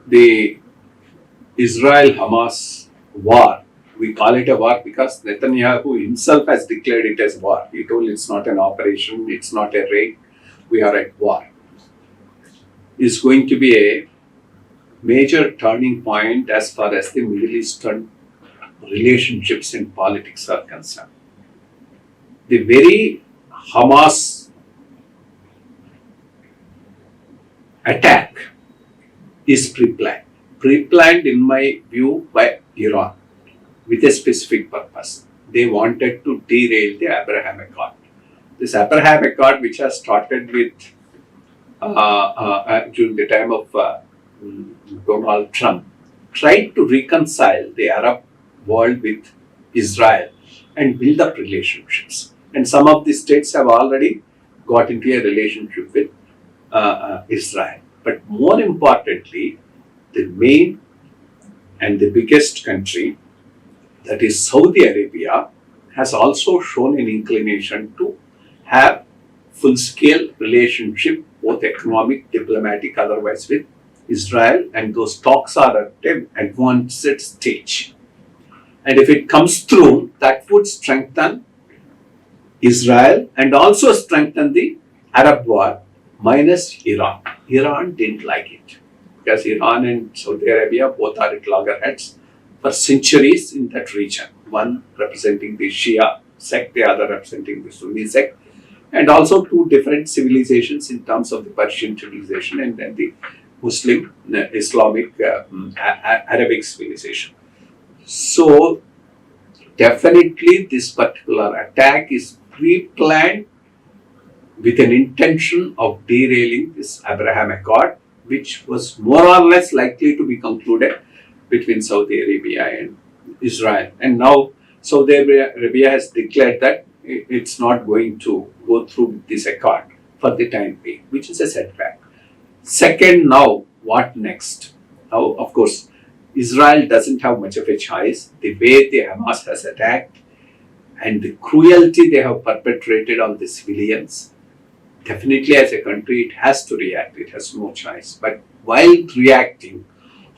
the Israel-Hamas war. We call it a war because Netanyahu himself has declared it as war. He told it's not an operation, it's not a raid, we are at war. Is going to be a major turning point as far as the Middle Eastern relationships and politics are concerned. The very Hamas attack is pre-planned. Pre-planned in my view by Iran with a specific purpose. They wanted to derail the Abraham Accord. This Abraham Accord, which has started with during the time of Donald Trump, tried to reconcile the Arab world with Israel and build up relationships. And some of the states have already got into a relationship with Israel. But more importantly, the main and the biggest country, that is Saudi Arabia, has also shown an inclination to have full-scale relationship, both economic, diplomatic, otherwise, with Israel, and those talks are at an advanced stage. And if it comes through, that would strengthen Israel and also strengthen the Arab world, minus Iran. Iran didn't like it because Iran and Saudi Arabia both are at loggerheads for centuries in that region. One representing the Shia sect, the other representing the Sunni sect, and also two different civilizations in terms of the Persian civilization and then the Muslim, Islamic, Arabic civilization. So definitely this particular attack is pre-planned with an intention of derailing this Abraham Accord, which was more or less likely to be concluded between Saudi Arabia and Israel. And now Saudi Arabia has declared that it's not going to go through with this accord for the time being, which is a setback. Second, now what next? Now, of course, Israel doesn't have much of a choice. The way the Hamas has attacked and the cruelty they have perpetrated on the civilians, definitely as a country it has to react, it has no choice. But while reacting,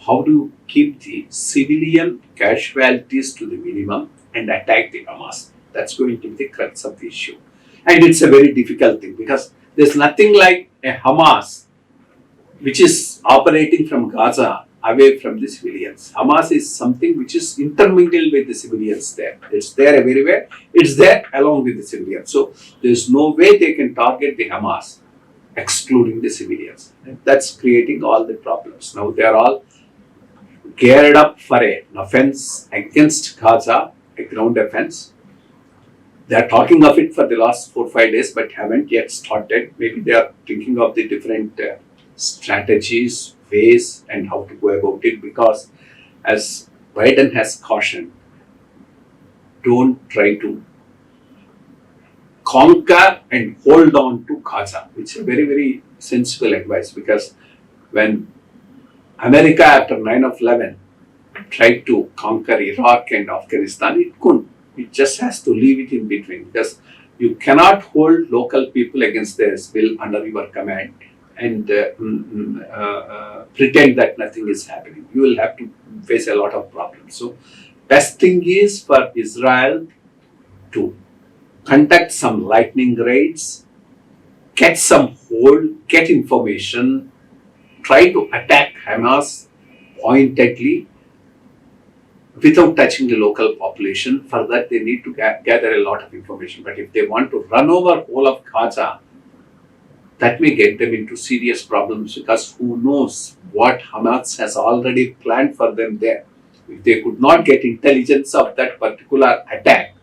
how do you keep the civilian casualties to the minimum and attack the Hamas? That's going to be the crux of the issue. And it's a very difficult thing because there's nothing like a Hamas which is operating from Gaza away from the civilians. Hamas is something which is intermingled with the civilians there. It's there everywhere. It's there along with the civilians. So there's no way they can target the Hamas excluding the civilians. And that's creating all the problems. Now they are all geared up for an offense against Gaza, a ground offense. They are talking of it for the last 4 or 5 days but haven't yet started. Maybe they are thinking of the different strategies, ways and how to go about it, because as Biden has cautioned, don't try to conquer and hold on to Gaza, which is a very, very sensible advice, because when America after 9/11 tried to conquer Iraq and Afghanistan, it couldn't. It just has to leave it in between, because you cannot hold local people against their will under your command and pretend that nothing is happening. You will have to face a lot of problems. So, best thing is for Israel to conduct some lightning raids, get some hold, get information, try to attack Hamas pointedly without touching the local population. For that, they need to gather a lot of information. But if they want to run over whole of Gaza, that may get them into serious problems, because who knows what Hamas has already planned for them there. If they could not get intelligence of that particular attack,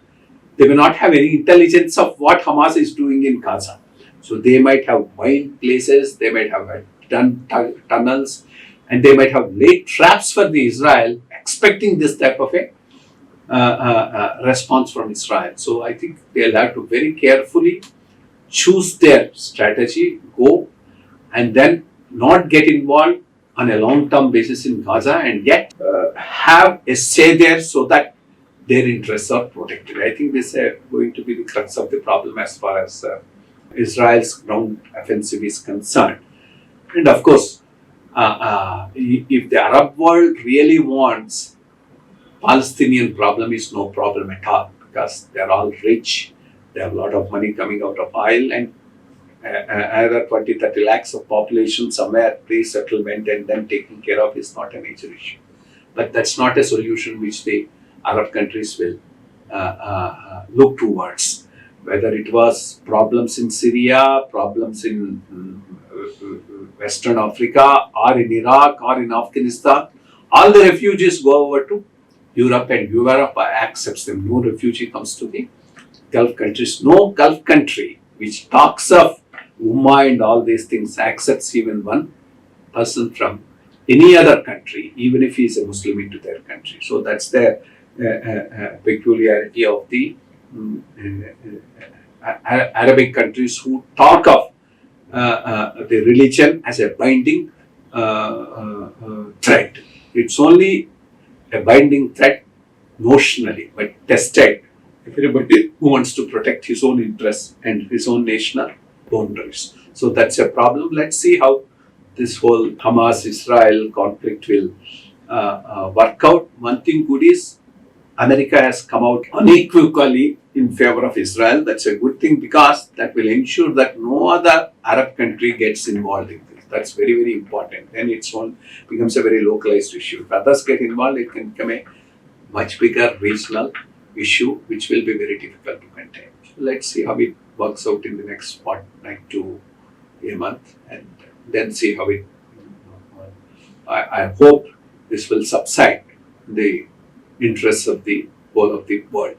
they may not have any intelligence of what Hamas is doing in Gaza. So they might have mined places, they might have done tunnels, and they might have laid traps for the Israel, expecting this type of a response from Israel. So I think they'll have to very carefully choose their strategy, go, and then not get involved on a long-term basis in Gaza, and yet have a say there so that their interests are protected. I think this is going to be the crux of the problem as far as Israel's ground offensive is concerned. And of course, if the Arab world really wants, Palestinian problem is no problem at all because they're all rich. They have a lot of money coming out of oil and another 20, 30 lakhs of population somewhere, pre-settlement and then taken care of is not a major issue. But that's not a solution which the Arab countries will look towards. Whether it was problems in Syria, problems in Western Africa, or in Iraq, or in Afghanistan, all the refugees go over to Europe and Europe accepts them. No refugee comes to the Gulf countries. No Gulf country which talks of Ummah and all these things accepts even one person from any other country, even if he is a Muslim into their country. So that's the peculiarity of the Arabic countries who talk of the religion as a binding threat. It's only a binding threat notionally, but tested. Everybody who wants to protect his own interests and his own national boundaries. So that's a problem. Let's see how this whole Hamas-Israel conflict will work out. One thing good is America has come out unequivocally in favor of Israel. That's a good thing because that will ensure that no other Arab country gets involved in this. That's very, very important. Then its own becomes a very localized issue. If others get involved, it can become a much bigger regional issue, which will be very difficult to contain. So let's see how it works out in the next fortnight to a month, and then see how it. I hope this will subside the interests of the whole of the world.